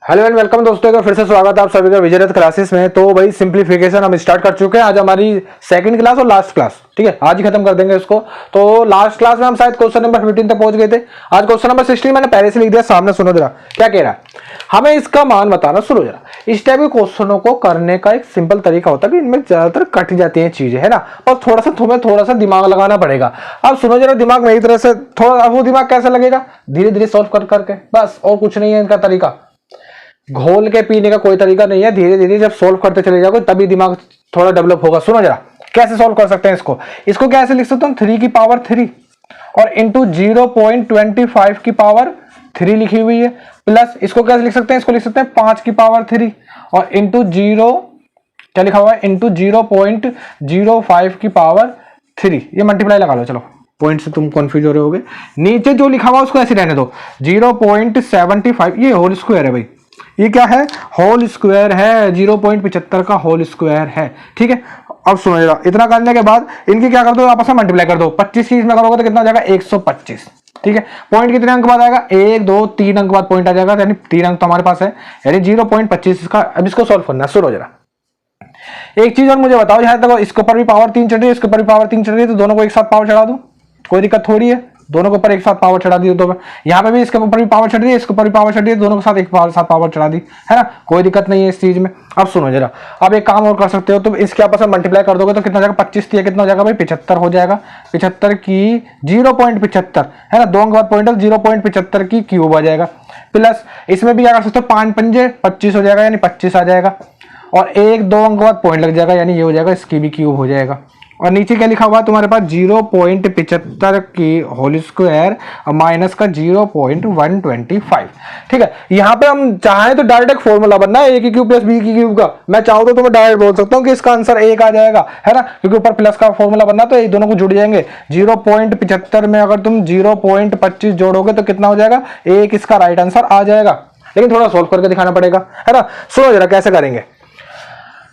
Hello and welcome दोस्तों का फिर से स्वागत है आप सभी का विजयरथ क्लासेस में। तो भाई सिंप्लीफिकेशन हम स्टार्ट कर चुके हैं। आज हमारी सेकंड क्लास और लास्ट क्लास, ठीक है, आज ही खत्म कर देंगे इसको। तो लास्ट क्लास में हम शायद क्वेश्चन नंबर 15 तक पहुंच गए थे। आज क्वेश्चन नंबर 16 मैंने पहले से लिख दिया, सामने सुनो जरा क्या कह रहा है। हमें इसका मान बताना। सुनो जरा, इस टाइप के क्वेश्चनों को करने का एक सिंपल तरीका होता है कि इनमें ज्यादातर कट जाती हैं चीजें, है ना, और तुम्हें थोड़ा सा दिमाग लगाना पड़ेगा। अब सुनो जरा, दिमाग मेरी तरह से थोड़ा, वो दिमाग कैसे लगेगा, धीरे धीरे सॉल्व कर करके, बस, और कुछ नहीं है इनका तरीका। घोल के पीने का कोई तरीका नहीं है, धीरे धीरे जब सोल्व करते चले जाओगे तभी दिमाग थोड़ा डेवलप होगा। सुनो जरा कैसे सोल्व कर सकते हैं इसको कैसे लिख सकते हैं, 3 की पावर 3 और इंटू 0.25 की पावर 3 लिखी हुई है, प्लस इसको कैसे लिख सकते हैं, इसको लिख सकते हैं 5 की पावर 3 और इंटू 0 क्या लिखा हुआ है, इंटू 0.05 की पावर 3। ये मल्टीप्लाई लगा लो, चलो पॉइंट से तुम कंफ्यूज हो रहे होगे। नीचे जो लिखा हुआ उसको ऐसे रहने दो, 0.75, ये होल स्क्वायर है भाई, ये क्या है, होल स्क्वायर है, 0.75 का होल स्क्वायर है, ठीक है। अब सुनो जरा, इतना करने के बाद इनकी क्या कर दो, आपस में मल्टीप्लाई कर दो। 25 की इसमें करोगे तो कितना हो जाएगा, 125, ठीक है। पॉइंट कितने अंक बाद आएगा, 1 2 3 अंक बाद पॉइंट आ जाएगा, यानी 3 अंक तो हमारे पास है, यानी 0.25 इसका। अब इसको सॉल्व करना है। सुनो जरा, एक चीज और मुझे बताओ, जहां तक इसके ऊपर भी पावर 3 चढ़ रही है, इसके ऊपर भी पावर 3 चढ़ रही है, तो दोनों को एक साथ पावर चढ़ा दूं, कोई दिक्कत थोड़ी है। दोनों के ऊपर एक साथ पावर चढ़ा दी, तो यहाँ पे भी इसके ऊपर भी पावर चढ़ रही है, इसके ऊपर भी पावर चढ़ रही है, दोनों के साथ एक साथ पावर चढ़ा दी, है ना, कोई दिक्कत नहीं है इस चीज में। अब सुनो जरा, अब एक काम और कर सकते हो, तुम इसके आपस में मल्टीप्लाई कर दोगे तो कितना हो जाएगा, 25 दिया कितना हो जाएगा भाई, 75 हो जाएगा। 75 की 0.75 है ना, 2 अंक बाद पॉइंट, 0.75 की क्यूब आ जाएगा। प्लस इसमें भी क्या कर सकते हो, 5 पंजे 25 हो जाएगा, यानी 25 आ जाएगा, और 1 2 अंक बाद पॉइंट लग जाएगा, यानी ये हो जाएगा, इसकी भी क्यूब हो जाएगा। और नीचे क्या लिखा हुआ है तुम्हारे पास, 0.75 की होल स्क्वायर माइनस का 0.125, ठीक है। यहाँ पे हम चाहें तो डायरेक्ट एक फॉर्मूला बनना है, ए की क्यूब प्लस बी की क्यूब का। मैं चाहूँ तो मैं डायरेक्ट बोल सकता हूँ कि इसका आंसर 1 आ जाएगा, है ना, क्योंकि ऊपर प्लस का फॉर्मूला बनना, तो ये दोनों को जुड़ जाएंगे। 0.75 में अगर तुम 0.25 जोड़ोगे तो कितना हो जाएगा, 1 इसका राइट आंसर आ जाएगा। लेकिन थोड़ा सोल्व करके दिखाना पड़ेगा, है ना। सुनो जरा कैसे करेंगे,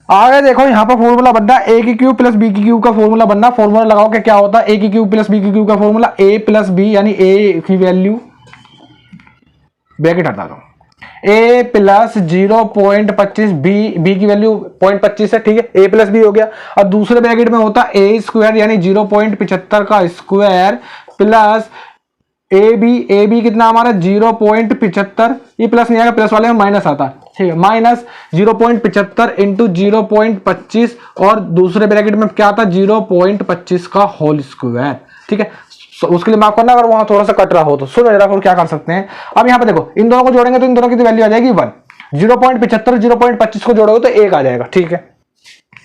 आगे देखो, यहाँ पर फॉर्मूला बनना ए की क्यूब प्लस बी की क्यूब का फॉर्मूला बनना। फॉर्मूला लगाओ कि क्या होता है, ए की क्यूब प्लस बी की क्यूब का फॉर्मूला, ए प्लस बी, यानी ए की वैल्यू, ब्रैकेट हटा दो, ए प्लस 0.25, बी की वैल्यू 0.25 है, ठीक है, ए प्लस बी हो गया। और दूसरे ब्रैकेट में होता है ए स्क्वायर, यानी 0.75 का स्क्वायर प्लस ए बी कितना हमारा 0.75, ये प्लस नहीं आएगा, प्लस वाले में माइनस आता है, ठीक है, माइनस 0.75 इंटू 0.25 और दूसरे ब्रैकेट में क्या आता है, 0.25 का होल स्क्वायर, ठीक है। उसके लिए माफ करना अगर वहां थोड़ा सा कट रहा हो तो। सुनो जरा, फिर क्या कर सकते हैं, अब यहाँ पे देखो, इन दोनों को जोड़ेंगे तो इन दोनों की वैल्यू आ जाएगी 1। 0.75 0.25 को जोड़ोगे तो 1 आ जाएगा, ठीक है,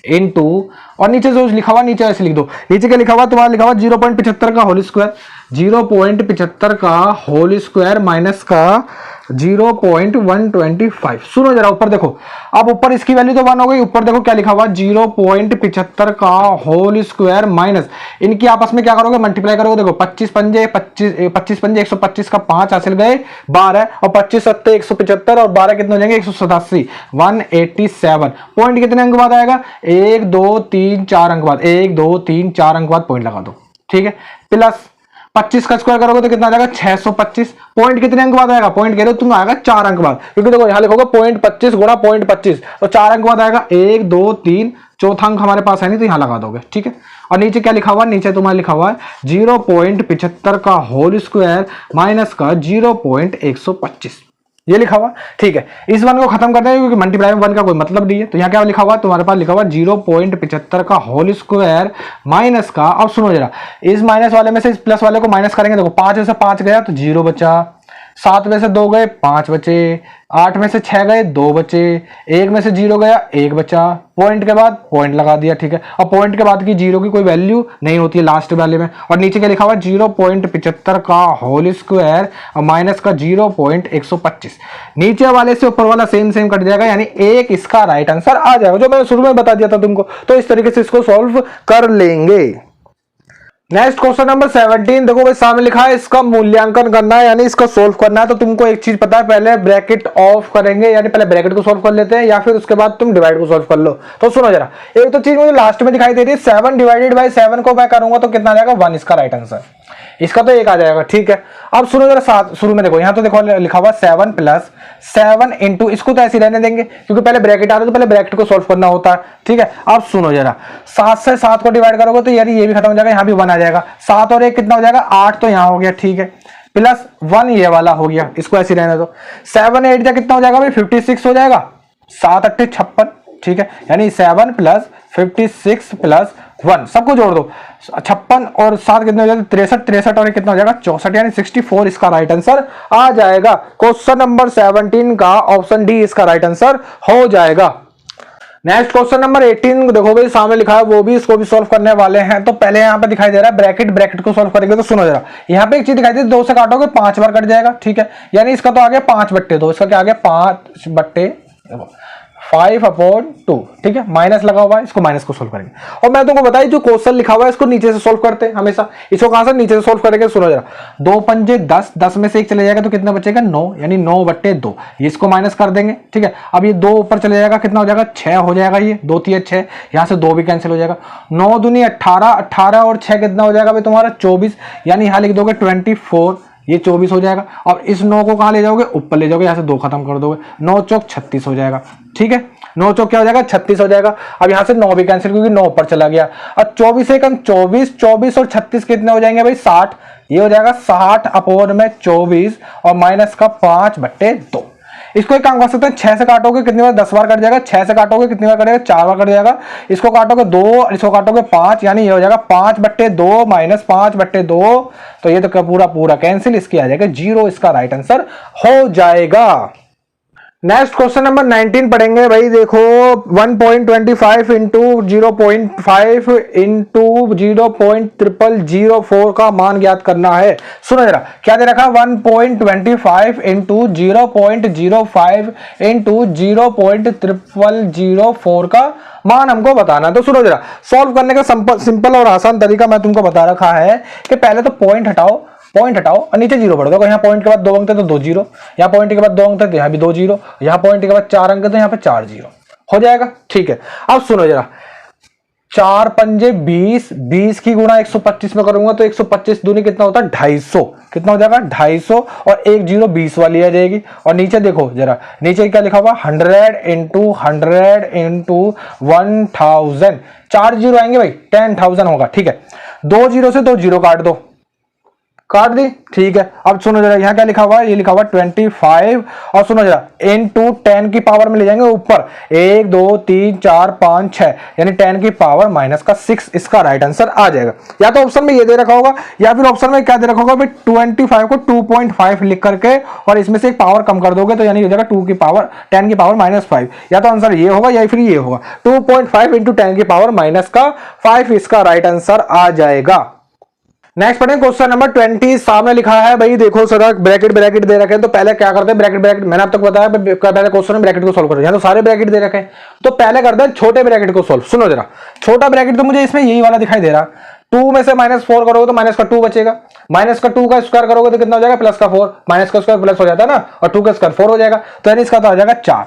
इनटू, और नीचे जो लिखा हुआ, नीचे ऐसे लिख दो, नीचे क्या लिखा हुआ तुम्हारा, लिखा हुआ 0.75 का होल स्क्वायर, 0.75 का होल स्क्वायर माइनस का 0.125। सुनो जरा, ऊपर देखो, अब ऊपर इसकी वैल्यू तो 1 हो गई, ऊपर देखो क्या लिखा हुआ, 0.75 का होल स्क्वायर माइनस, इनकी आपस में क्या करोगे, मल्टीप्लाई करोगे। देखो 25 पंजे 125 का 5 हासिल गए 12, और 25 सत्ते 175, और 12 कितने हो जाएंगे, 187, 187। पॉइंट कितने अंक बाद आएगा, 1 2 3 4 अंक बाद, 1 2 3 4 अंक बाद पॉइंट लगा दो, ठीक है। प्लस 25 का स्क्वायर करोगे तो कितना आ जाएगा, 625। पॉइंट कितने अंक बाद आएगा, पॉइंट कह रहे हो तुम, आएगा 4 अंक बाद, क्योंकि देखो यहां लिखोगे 0.25 गुणा 0.25, तो 4 अंक बाद आएगा, 1 2 3, चौथा अंक हमारे पास है नहीं तो यहां लगा दोगे, ठीक है। और नीचे क्या लिखा हुआ, नीचे तुम्हारा लिखा हुआ है 0.75 का होल स्क्वायर माइनस का 0.125, ये लिखा हुआ, ठीक है। इस वन को खत्म कर देंगे क्योंकि मल्टीप्लाई में 1 का कोई मतलब नहीं है, तो यहाँ क्या लिखा हुआ तुम्हारे पास, लिखा हुआ 0.75 का होल स्क्वायर माइनस का, अब सुनो जरा, इस माइनस वाले में से इस प्लस वाले को माइनस करेंगे। देखो 5 में से 5 गया तो 0 बचा, 7 में से 2 गए 5 बचे, 8 में से 6 गए 2 बचे, 1 में से 0 गया 1 बचा, पॉइंट के बाद पॉइंट लगा दिया, ठीक है। और पॉइंट के बाद की 0 की कोई वैल्यू नहीं होती है लास्ट वाले में। और नीचे क्या लिखा हुआ, 0.75 का होल स्क्वायर माइनस का 0.125, नीचे वाले से ऊपर वाला सेम कट जाएगा, यानी 1 इसका राइट आंसर आ जाएगा, जो मैंने शुरू में बता दिया था तुमको। तो इस तरीके से इसको सॉल्व कर लेंगे। नेक्स्ट क्वेश्चन नंबर 17, देखो भाई सामने लिखा है, इसका मूल्यांकन करना है, यानी इसका सोल्व करना है। तो तुमको एक चीज पता है, पहले ब्रैकेट ऑफ करेंगे, यानी पहले ब्रैकेट को सोल्व कर लेते हैं, या फिर उसके बाद तुम डिवाइड को सोल्व कर लो। तो सुनो जरा, एक तो चीज मुझे लास्ट में दिखाई दे रही है, 7 डिवाइडेड बाई 7 को मैं करूंगा तो कितना आ जाएगा, 1 इसका राइट आंसर। इसका तो 1 आ जाएगा, ठीक है। अब सुनो जरा, साथ शुरू में देखो, यहाँ तो देखो लिखा हुआ 7 प्लस 7 इंटू, इसको तो ऐसे रहने देंगे क्योंकि पहले ब्रैकेट आ रहा है तो पहले ब्रैकेट को सॉल्व करना होता है, ठीक है। अब सुनो जरा, 7 से 7 को डिवाइड करोगे तो यार ये भी खत्म हो जाएगा, यहाँ भी 1 आ जाएगा, 7 और 1 कितना हो जाएगा 8, तो यहाँ हो गया, ठीक है, प्लस 1 ये वाला हो गया, इसको ऐसे रहने दो। 7 8 जा कितना हो जाएगा भाई 56 हो जाएगा, 7 8 56, ठीक है, यानी 7 प्लस 56 प्लस 1 सबको जोड़ दो, 56 और 7 कितने हो जाएगा 63, 63 और कितना हो जाएगा 64, यानी 64 इसका राइट आंसर आ जाएगा। क्वेश्चन नंबर 17 का ऑप्शन डी इसका राइट आंसर हो जाएगा। नेक्स्ट क्वेश्चन नंबर 18 देखो भाई, सामने लिखा है वो भी, इसको भी सॉल्व करने वाले हैं। तो पहले यहाँ पे दिखाई दे रहा है ब्रैकेट, ब्रैकेट को सॉल्व करेंगे तो सुनो जरा, यहाँ पे एक चीज दिखाई दे, 2 से काटोगे 5 बार कट जाएगा, ठीक है, यानी इसका तो आ गया 5/2, इसका क्या आ गया 5/2, ठीक है, माइनस लगा हुआ है, इसको माइनस को सोल्व करेंगे। और मैं तुमको बताई जो क्वेश्चन लिखा हुआ है इसको नीचे से सोल्व करते हैं हमेशा, इसको कहां से नीचे से सोल्व करेंगे, सुनो जरा, 2 पंजे 10, 10 में से 1 चले जाएगा तो कितना बचेगा 9, यानी 9/2, इसको माइनस कर देंगे, ठीक है। अब ये 2 ऊपर चले जाएगा, कितना हो जाएगा 6 हो जाएगा, ये 2 3 6, यहां से 2 भी कैंसिल हो जाएगा, 9 दूनी 18, 18 और 6 कितना हो जाएगा भाई तुम्हारा 24, यानी यहां लिख दोगे 24, ये 24 हो जाएगा। और इस 9 को कहां ले जाओगे, ऊपर ले जाओगे, यहां से 2 खत्म कर दोगे, 9 चौक 36 हो जाएगा, ठीक है, 9 चौक क्या हो जाएगा 36 हो जाएगा। अब यहां से 9 भी कैंसिल क्योंकि 9 ऊपर चला गया। अब 24 से कम 24, 24 और 36 कितने हो जाएंगे भाई 60, ये हो जाएगा 60/24 और माइनस का 5/2। इसको एक काम कर सकते हैं, 6 से काटोगे कितनी बार 10 बार कट जाएगा, 6 से काटोगे कितनी बार कटेगा 4 बार कट जाएगा, इसको काटोगे 2, इसको काटोगे 5, यानी ये हो जाएगा 5/2 माइनस 5/2, तो ये तो पूरा पूरा कैंसिल, इसकी आ जाएगा 0, इसका राइट आंसर हो जाएगा। नेक्स्ट क्वेश्चन नंबर 19 पढ़ेंगे भाई, देखो 1.25 इंटू 0.5 इंटू 0.0004 का मान ज्ञात करना है। सुनो जरा, क्या दे रखा 1.25 इंटू 0.05 इंटू 0.0004 का मान हमको बताना। तो सुनो जरा, सॉल्व करने का सिंपल और आसान तरीका मैं तुमको बता रखा है कि पहले तो पॉइंट हटाओ और नीचे 0 पढ़ दो। यहाँ पॉइंट के बाद 2 अंक है तो 2 0, यहाँ पॉइंट के बाद 2 अंक है तो यहाँ भी 2 0, यहाँ पॉइंट के बाद 4 अंक है तो यहाँ पे 4 0 हो जाएगा, ठीक है। अब सुनो जरा, 4 पंजे 20, 20 की गुणा 125 में करूंगा तो 125 दूनी कितना होता है 250, कितना हो जाएगा 250 और 1 0 20 वाली आ जाएगी। और नीचे देखो जरा, नीचे क्या लिखा हुआ 100 इंटू 100 इंटू 1000, 4 0 आएंगे भाई 10,000 होगा, ठीक है। 2 0 से 2 0 काट दी, ठीक है। अब सुनो जरा, यहाँ क्या लिखा हुआ है, ये लिखा हुआ 25, और सुनो जरा इंटू 10 की पावर में ले जाएंगे ऊपर, 1 2 3 4 5 6, यानी 10 की पावर माइनस का 6, इसका राइट आंसर आ जाएगा। या तो ऑप्शन में ये दे रखा होगा या फिर ऑप्शन में क्या दे रखा होगा भाई 25 को 2.5 लिख करके और इसमें से एक पावर कम कर दोगे तो यानी हो जाएगा 2 की पावर 10 की पावर -5। या तो आंसर ये होगा या फिर ये होगा, 2.5 इंटू 10 की पावर माइनस का 5, इसका राइट आंसर आ जाएगा। नेक्स्ट पढ़ें क्वेश्चन नंबर 20, सामने लिखा है भाई, देखो सर ब्रैकेट दे रखे हैं, तो पहले क्या करते हैं ब्रैकेट मैंने अब तक बताया पहले क्वेश्चन में ब्रैकेट को सोल्व करो, यहाँ तो सारे ब्रैकेट दे रखे हैं, तो पहले करते हैं छोटे ब्रैकेट को सोल्व। सुनो जरा, छोटा ब्रैकेट तो मुझे इसमें यही वाला दिखाई दे रहा, 2 में से -4 करोगे तो माइनस का 2 बचेगा, माइनस का 2 का स्क्वायर करोगे तो कितना हो जाएगा +4, माइनस का स्क्वायर प्लस हो जाता है ना, और 2 का स्क्वायर 4 हो जाएगा, तो यानी इसका तो आ जाएगा 4,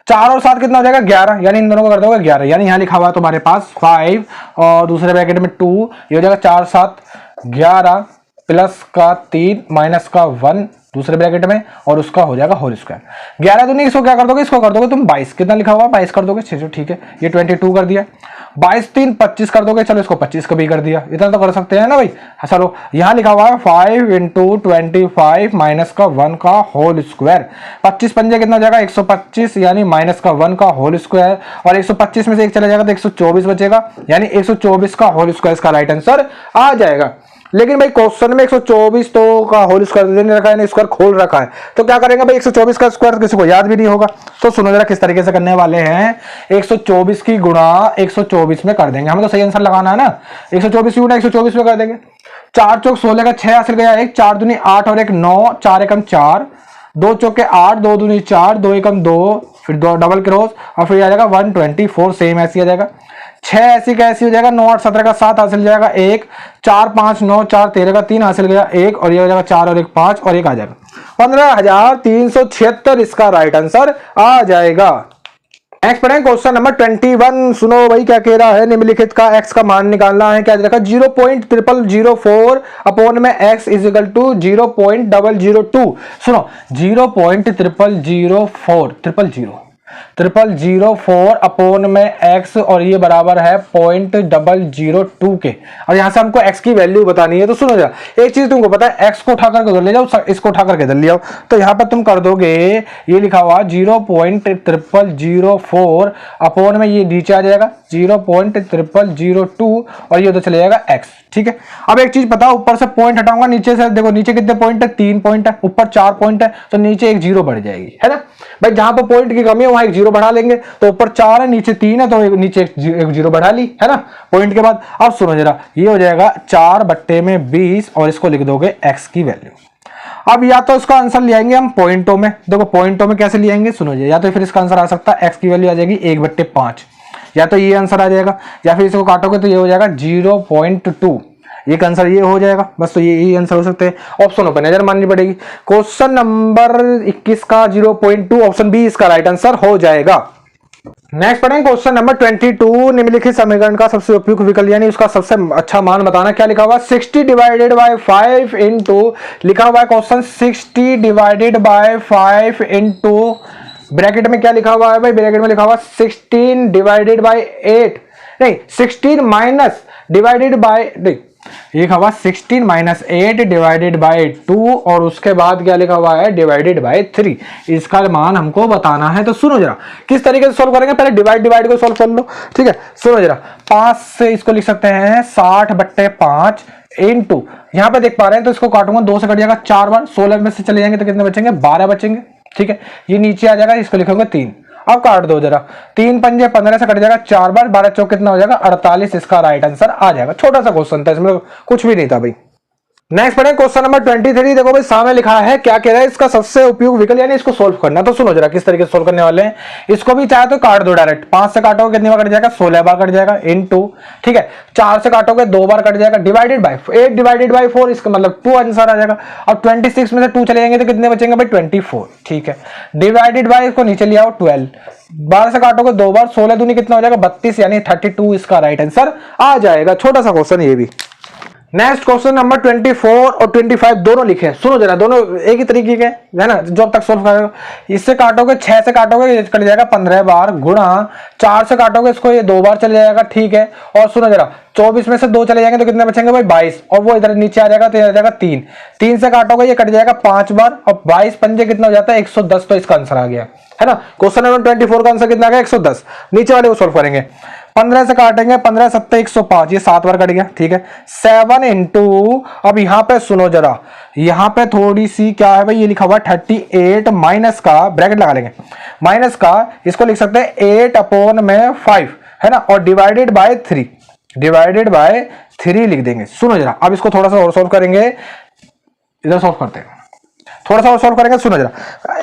4 और 7 कितना हो जाएगा 11, यानी इन दोनों को कर दोगे 11, यानी यहाँ लिखा हुआ है तुम्हारे पास 5 और दूसरे ब्रैकेट में 2, ये हो जाएगा 4 7 11 प्लस का 3 माइनस का 1 दूसरे ब्रैकेट में और उसका हो जाएगा होल स्क्वायर। 11 दूनी इसको क्या कर दोगे, इसको कर दोगे तुम 22, कितना लिखा हुआ 22 कर दोगे, ठीक है, ये 22 कर दिया, 22 3 25 कर दोगे, चलो इसको 25 का भी कर दिया, इतना तो कर सकते हैं ना भाई। चलो यहाँ लिखा हुआ है 5 इंटू 25 माइनस का 1 का होल स्क्वायर, 25 पंजे कितना हो जाएगा 125, यानी माइनस का 1 का होल स्क्वायर, और 125 में से 1 चला जाएगा तो 124 बचेगा, यानी 124 का होल स्क्वायर इसका राइट आंसर आ जाएगा। लेकिन भाई क्वेश्चन में 124 तो का होल स्क्वायर नहीं रखा है, स्क्वायर खोल रखा है, तो क्या करेंगे भाई 124 का स्क्वायर किसी को याद भी नहीं होगा, तो सुनो जरा किस तरीके से करने वाले हैं, 124 की गुणा 124 में कर देंगे, हमें तो सही आंसर लगाना है ना, 124 की गुणा 124 में कर देंगे, 4 चौक 16 का 6 हासिल गया 1, 4 दूनी 8 और 1 9, 4 एकम 4, 2 चौके 8, 2 दूनी 4, 2 एकम 2, फिर 2 डबल क्रॉस और फिर आ जाएगा 124, सेम ऐसी आ जाएगा, 6 ऐसी का ऐसी हो जाएगा, 9 8 17 का 7 हासिल जाएगा 1, 4 5 9 4 13 का 3 हासिल गया 1, और ये हो जाएगा 4 और 1 5 और 1 आ जाएगा 15,376, इसका राइट आंसर आ जाएगा। नेक्स्ट पढ़ें क्वेश्चन नंबर 21। सुनो भाई क्या कह रहा है, निम्नलिखित का x का मान निकालना है। क्या देखा 0.0004 अपॉन में x इज इक्वल टू 0.002। सुनो 0.0004 अपॉन में x और ये बराबर है 0.002 के। और यहां से हमको x की वैल्यू बतानी है। तो सुनो जरा एक चीज तुमको पता है, x को उठा करके उधर ले जाओ, इसको उठा करके इधर ले आओ। तो यहाँ पर तुम कर दोगे ये लिखा हुआ 0.0004 अपॉन में ये नीचे आ जाएगा 0.0002 और ये उधर चले जाएगा x। ठीक है, अब एक चीज पता, ऊपर से पॉइंट हटाऊंगा, नीचे से देखो नीचे कितने पॉइंट है, 3 पॉइंट है, ऊपर 4 पॉइंट है, तो नीचे एक जीरो बढ़ जाएगी, है ना भाई। जहां पर पॉइंट की कमी है वहां एक जीरो बढ़ा लेंगे। तो ऊपर 4 है नीचे 3 है, तो नीचे एक जीरो बढ़ा ली, है ना पॉइंट के बाद। अब सुनो जरा, ये हो जाएगा 4/20 और इसको लिख दोगे x की वैल्यू। अब या तो इसका आंसर ले आएंगे हम पॉइंटों में। देखो पॉइंटों में कैसे ले आएंगे, सुनो या तो फिर इसका आंसर आ सकता है x की वैल्यू आ जाएगी 1/5, या तो ये आंसर आ जाएगा, या फिर इसको काटोगे तो ये हो जाएगा 0.2, ये आंसर ये हो जाएगा। बस तो ये आंसर हो सकते हैं। ऑप्शनों पर नजर माननी पड़ेगी। क्वेश्चन नंबर 21 का 0.2 ऑप्शन बी इसका राइट आंसर हो जाएगा। नेक्स्ट पढ़ेंगे क्वेश्चन नंबर 22। निम्नलिखित समीकरण का सबसे उपयुक्त विकल्प यानी उसका सबसे अच्छा मान बताना। क्या लिखा हुआ 60 डिवाइडेड बाय 5 इंटू, लिखा हुआ है question 60 divided by 5 into, bracket में क्या लिखा हुआ है भाई, ब्रैकेट में लिखा हुआ 16 डिवाइडेड बाय 8, नहीं 16 माइनस डिवाइडेड बाय, ये लिखा हुआ 16 माइनस 8 डिवाइडेड बाय 2 और उसके बाद क्या लिखा हुआ है डिवाइडेड बाय 3। इसका मान हमको बताना है। तो सुनो जरा किस तरीके से सॉल्व करेंगे, पहले डिवाइड को सॉल्व कर लो। ठीक है, सुनो जरा 5 से इसको लिख सकते हैं 60/5 इंटू, यहाँ पे देख पा रहे हैं तो इसको काटूंगा 2 से कट जाएगा 4 बार, 16 में से चले जाएंगे तो कितने बचेंगे 12 बचेंगे। ठीक है, ये नीचे आ जाएगा, इसको लिखोगे 3। अब काट दो जरा, 3 पंजे 15 से कट जाएगा 4 बार, 12 चौक कितना हो जाएगा 48। इसका राइट आंसर आ जाएगा। छोटा सा क्वेश्चन था, इसमें कुछ भी नहीं था भाई। नेक्स्ट पढ़ें क्वेश्चन नंबर 23। देखो भाई सामने लिखा है, क्या कह रहा है इसका सबसे उपयुक्त विकल्प यानी इसको सोल्व करना। तो सुनो जरा किस तरीके से सोल्व करने वाले हैं। इसको भी चाहे तो काट दो डायरेक्ट, 5 से काटोगे कितनी बार कट जाएगा 16 बार कट जाएगा इनटू, ठीक है 4 से काटोगे 2 बार कट जाएगा, डिवाइडेड बाय 8 डिवाइडेड बाय 4, इसका मतलब 2 आंसर आ जाएगा। और 26 में से 2 चले जाएंगे तो कितने बचेंगे भाई 24। ठीक है, डिवाइडेड बाय इसको नीचे ले आओ 12, 12 से काटोगे 2 बार, 16 दूनी कितना हो जाएगा 32 यानी 32 इसका राइट आंसर आ जाएगा। छोटा सा क्वेश्चन ये भी। नेक्स्ट क्वेश्चन नंबर 24 और 25 दोनों लिखे। सुनो जरा, दोनों एक ही तरीके के है ना, जो अब तक सोल्व करोगे। इससे काटोगे 6 से काटोगे कट जाएगा 15 बार, गुणा 4 से काटोगे इसको ये 2 बार चले जाएगा। ठीक है, और सुनो जरा 24 में से 2 चले जाएंगे तो कितने बचेंगे भाई 22, और वो इधर नीचे आ जाएगा तो आ जाएगा 3। 3 से काटोगे ये कट जाएगा 5 बार, और 22 पंजे कितना हो जाता है 110। तो इसका आंसर आ गया, है ना। क्वेश्चन नंबर 24 का आंसर कितना आ गया 110। नीचे वाले को सोल्व करेंगे, 15 से काटेंगे, 15 7 105, ये 7 बार कट गया। ठीक है, 7 इंटू, अब यहाँ पे सुनो जरा, यहाँ पे थोड़ी सी क्या है भाई, ये लिखा हुआ 38 माइनस का, ब्रैकेट लगा लेंगे, माइनस का इसको लिख सकते हैं 8 अपॉन में 5, है ना, और डिवाइडेड बाय 3, डिवाइडेड बाय 3 लिख देंगे। सुनो जरा, अब इसको थोड़ा सा और सोल्व करेंगे, इधर सोल्व करते हैं, थोड़ा सा और सोल्व करेंगे। सुनो जरा,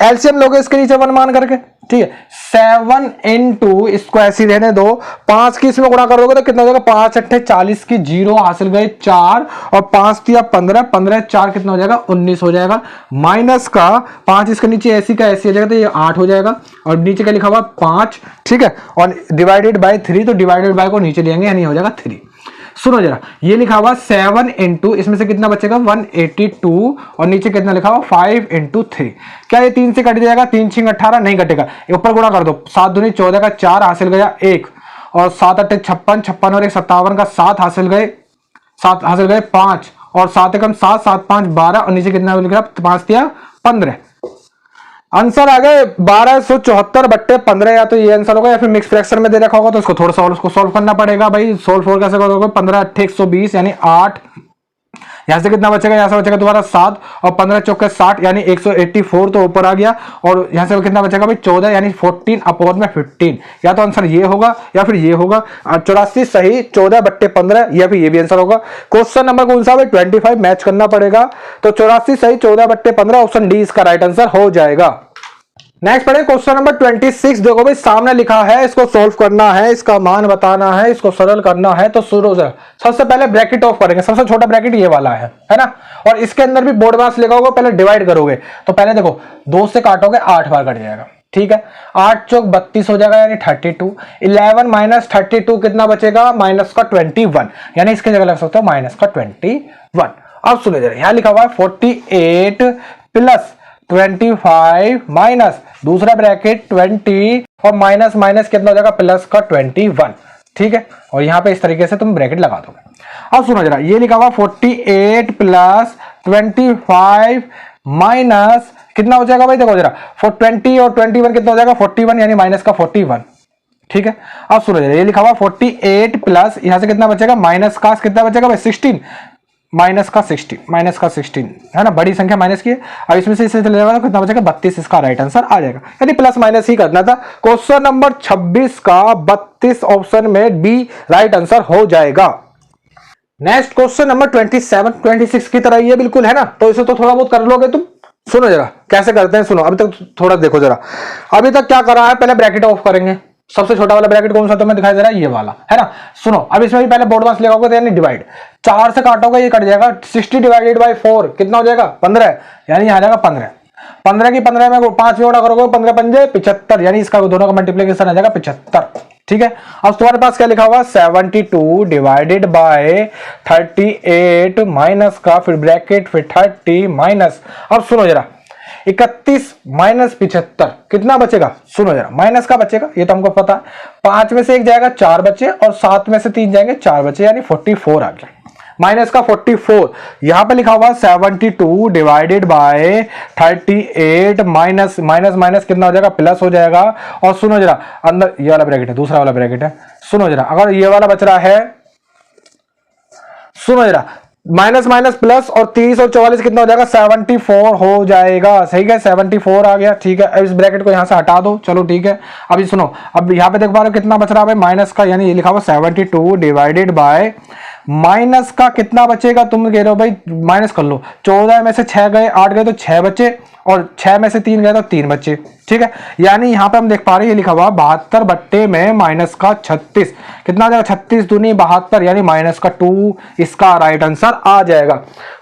एलसीएम लोगे इसके नीचे 1 मान करके। ठीक है, 7 इंटू, इसको ऐसे रहने दो, 5 की इसमें गुणा करोगे तो कितना हो जाएगा 5 8 40 की, 0 हासिल गए 4, और 5 दिया 15, 15 4 कितना हो जाएगा 19 हो जाएगा। माइनस का 5 इसके नीचे ऐसी का ऐसी हो जाएगा तो ये 8 हो जाएगा, और नीचे क्या लिखा हुआ 5। ठीक है, और डिवाइडेड बाय 3, तो डिवाइडेड बाय को नीचे लेंगे यानी हो जाएगा 3। सुनो जरा, ये लिखा हुआ 7 इंटू, इसमें से कितना बचेगा 182, और नीचे कितना लिखा हुआ 5 इंटू 3। क्या ये 3 से कट जाएगा, 3 6 18 नहीं कटेगा, ऊपर गुणा कर दो, 7 दूनी 14 का 4 हासिल गया 1, और 7 8 56, 56 और 1 57 का 7 हासिल गए, 7 हासिल गए 5, और 7 एकम 7, 7 5 12, और नीचे कितना लिखा 5 दिया 15। आंसर आ गए 1274/15, या तो ये आंसर होगा या फिर मिक्स फ्रैक्शन में दे रखा होगा तो इसको थोड़ा सा और उसको सोल्व करना पड़ेगा भाई। सोल्व कैसे करोगे, 15 8 120 यानी 8, यहां से कितना बचेगा, यहां से बचेगा तुम्हारा 7, और 15 चौके 60 यानी 184, तो ऊपर आ गया, और यहां से कितना बचेगा भाई 14 यानी 14 अपॉन में 15। या तो आंसर ये होगा या फिर ये होगा, 84 सही, 14/15, या फिर ये भी आंसर होगा। क्वेश्चन नंबर कौन सा भाई 25 मैच करना पड़ेगा, तो 84 सही, 14/15 ऑप्शन डी इसका राइट आंसर हो जाएगा। नेक्स्ट पढ़े क्वेश्चन नंबर 26। देखो भाई सामने लिखा है, इसको सोल्व करना है, इसका मान बताना है, इसको सरल करना है। तो शुरू से सबसे पहले ब्रैकेट ऑफ करेंगे, सबसे छोटा ब्रैकेट ये वाला है ना, और इसके अंदर भी बोर्ड मास लिखा होगा, पहले डिवाइड करोगे। तो पहले देखो 2 से काटोगे 8 बार कट जाएगा। ठीक है, 8 चौक 32 हो जाएगा यानी 32। 11 माइनस 32 कितना बचेगा, माइनस का 21, यानी इसकी जगह लग सकते हो माइनस का 21। अब सुनो जरा, यहां लिखा हुआ है 48 प्लस 25 माइनस दूसरा ब्रैकेट 20 और माइनस माइनस कितना हो जाएगा, प्लस का 21। ठीक है, और यहां पे इस तरीके से तुम ब्रैकेट लगा दोगे। अब सुनो जरा, ये लिखा हुआ 48 प्लस 25 माइनस कितना हो जाएगा भाई, देखो जरा 20 और 21 कितना हो जाएगा, 41, यानी माइनस का 41। ठीक है, अब सुनो जरा, ये लिखा हुआ 48 प्लस यहां से कितना बचेगा, माइनस का कितना बचेगा भाई 16, माइनस का 16 है ना, बड़ी संख्या माइनस की है। अब इसमें से इससे चले जाएगा तो कितना बचेगा 32, इसका राइट आंसर आ जाएगा, यानी प्लस माइनस ही करना था। क्वेश्चन नंबर 26 का 32 ऑप्शन में बी राइट आंसर हो जाएगा। नेक्स्ट क्वेश्चन नंबर 27, 26 की तरह ये बिल्कुल है ना, तो इसे तो थोड़ा बहुत कर लोगे तुम। सुनो जरा कैसे करते हैं, सुनो अभी तक थोड़ा देखो जरा, अभी तक क्या करा है, पहले ब्रैकेट ऑफ करेंगे। सबसे छोटा वाला ब्रैकेट कौन सा तुम्हें दिखाई दे रहा है, ये वाला है ना। सुनो अब इसमें भी पहले बोर्ड मास लगाओगे, यानी डिवाइड 4 से काटोगे ये कट जाएगा, 60 डिवाइडेड बाय 4 कितना हो जाएगा 15, यानी यहाँ जाएगा 15। 15 की 15 में 5 में उड़ा करोगे 15 पंजे 75, यानी इसका दोनों का मल्टीप्लिकेशन आ जाएगा 75। ठीक है, अब तुम्हारे पास क्या लिखा हुआ 72 डिवाइडेड बाय 38 माइनस का फिर ब्रैकेट फिर 30 माइनस, अब सुनो जरा 31 माइनस 75 कितना बचेगा, सुनो जरा माइनस का बचेगा, ये तो हमको पता है। 5 में से 1 जाएगा 4 बचे और 7 में से 3 जाएंगे 4 बचे, यानी 44 आ गया, माइनस का 44। यहां पे लिखा हुआ 72 divided by 38 minus minus minus कितना हो जाएगा, प्लस हो जाएगा। और सुनो जरा अंदर ये वाला ब्रैकेट है, दूसरा वाला ब्रैकेट है, सुनो जरा अगर ये वाला बच रहा है, सुनो जरा माइनस माइनस प्लस और 30 और 44 कितना हो जाएगा 74 हो जाएगा, सही है 74 आ गया। ठीक है, अब इस ब्रैकेट को यहां से हटा दो, चलो ठीक है। अभी सुनो, अब यहां पे देख पा रहे हो कितना बच रहा है माइनस का, यानी ये लिखा हुआ 72 डिवाइडेड बाय माइनस का कितना बचेगा, तुम कह रहे हो भाई माइनस कर लो, 14 में से 6 गए 8 गए तो 6 बचे और 6 में से 3 गए तो 3 बचे। ठीक है, यानी यहां पे हम देख पा रहे हैं ये लिखा हुआ 72 बट्टे में माइनस का 36 कितना आ जाएगा, 36 दूनी 72, यानी माइनस का 2 इसका राइट आंसर आ जाएगा।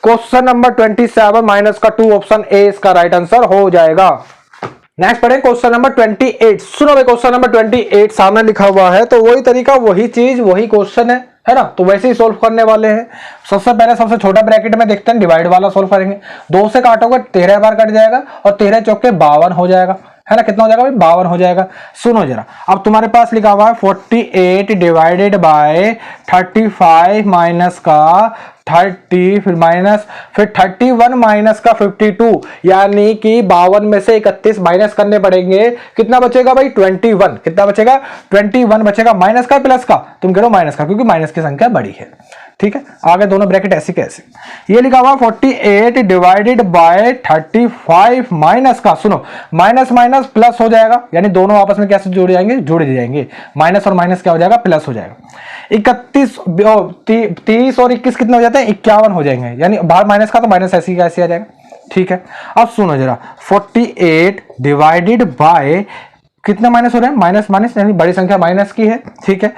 क्वेश्चन नंबर 27 माइनस का 2 ऑप्शन ए इसका राइट आंसर हो जाएगा। नेक्स्ट पढ़े क्वेश्चन नंबर 28। सुनो भाई क्वेश्चन नंबर 28 सामने लिखा हुआ है, तो वही तरीका वही चीज वही क्वेश्चन है ना, तो वैसे ही सोल्व करने वाले हैं। सबसे पहले सबसे छोटा ब्रैकेट में देखते हैं, डिवाइड वाला सोल्व करेंगे। 2 से काटोगे 13 बार कट जाएगा और 13 चौके 52 हो जाएगा, है ना, कितना हो जाएगा भाई 52 हो जाएगा। सुनो जरा, अब तुम्हारे पास लिखा हुआ है 48 डिवाइडेड बाय 35 माइनस का 30 फिर माइनस फिर 31 माइनस का 52, यानी कि 52 में से 31 माइनस करने पड़ेंगे, कितना बचेगा भाई 21, कितना बचेगा 21 बचेगा, माइनस का प्लस का, तुम कह रहे हो माइनस का क्योंकि माइनस की संख्या बड़ी है। ठीक है, आगे दोनों ब्रैकेट ऐसे कैसे, ये लिखा हुआ 48 डिवाइडेड बाय 35 माइनस का, सुनो माइनस माइनस प्लस हो जाएगा, यानी दोनों आपस में कैसे जुड़ जाएंगे, जुड़ जाएंगे, माइनस और माइनस क्या हो जाएगा, प्लस हो जाएगा। 31 30 और 21 कितना हो जाता है 51 हो जाएंगे, यानी बाहर माइनस का तो माइनस ऐसे ही कैसे आ जाएगा। ठीक है, अब सुनो जरा 48 डिवाइडेड बाय कितना माइनस हो रहा है, माइनस माइनस यानी बड़ी संख्या माइनस की है। ठीक है,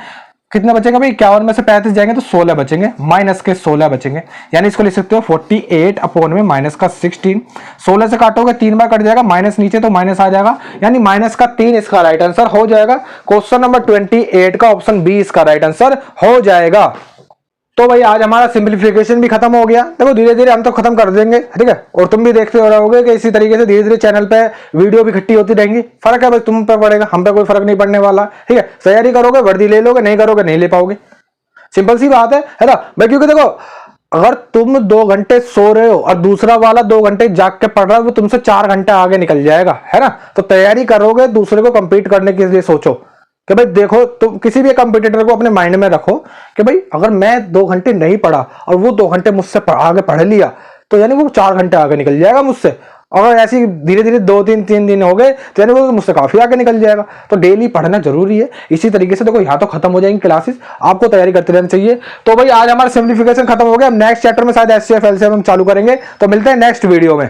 कितना बचेगा भाई 51 में से 35 जाएंगे तो 16 बचेंगे, माइनस के 16 बचेंगे, यानी इसको लिख सकते हो 48 अपॉन में माइनस का 16। 16 से काटोगे 3 बार कट जाएगा, माइनस नीचे तो माइनस आ जाएगा, यानी माइनस का 3 इसका राइट आंसर हो जाएगा। क्वेश्चन नंबर 28 का ऑप्शन बी इसका राइट आंसर हो जाएगा। तो भाई आज हमारा सिंपलीफिकेशन भी खत्म हो गया। देखो धीरे धीरे हम तो खत्म कर देंगे, ठीक है, और तुम भी देखते हो रहोगे कि इसी तरीके से धीरे धीरे चैनल पे वीडियो भी इकट्ठी होती रहेंगी। फर्क है भाई तुम पे पड़ेगा, हम पे कोई फर्क नहीं पड़ने वाला। ठीक है, तैयारी करोगे वर्दी ले लोगे, नहीं करोगे नहीं ले पाओगे, सिंपल सी बात है ना भाई। क्योंकि देखो अगर तुम 2 घंटे सो रहे हो और दूसरा वाला 2 घंटे जाग के पढ़ रहा है, वो तुमसे 4 घंटे आगे निकल जाएगा, है ना। तो तैयारी करोगे, दूसरे को कंपीट करने के लिए सोचो कि भाई देखो तुम किसी भी कंपटीटर को अपने माइंड में रखो कि भाई अगर मैं 2 घंटे नहीं पढ़ा और वो 2 घंटे मुझसे आगे पढ़ लिया तो यानी वो 4 घंटे आगे निकल जाएगा मुझसे। अगर ऐसी धीरे धीरे 2-3 दिन हो गए तो यानी वो मुझसे काफी आगे निकल जाएगा। तो डेली पढ़ना जरूरी है। इसी तरीके से देखो यहाँ तो खत्म हो जाएंगी क्लासेस, आपको तैयारी करते रहना चाहिए। तो भाई आज हमारा सिंप्लीफिकेशन खत्म हो गया। नेक्स्ट चैप्टर में शायद एचसीएफ एलसीएम हम चालू करेंगे। तो मिलते हैं नेक्स्ट वीडियो में।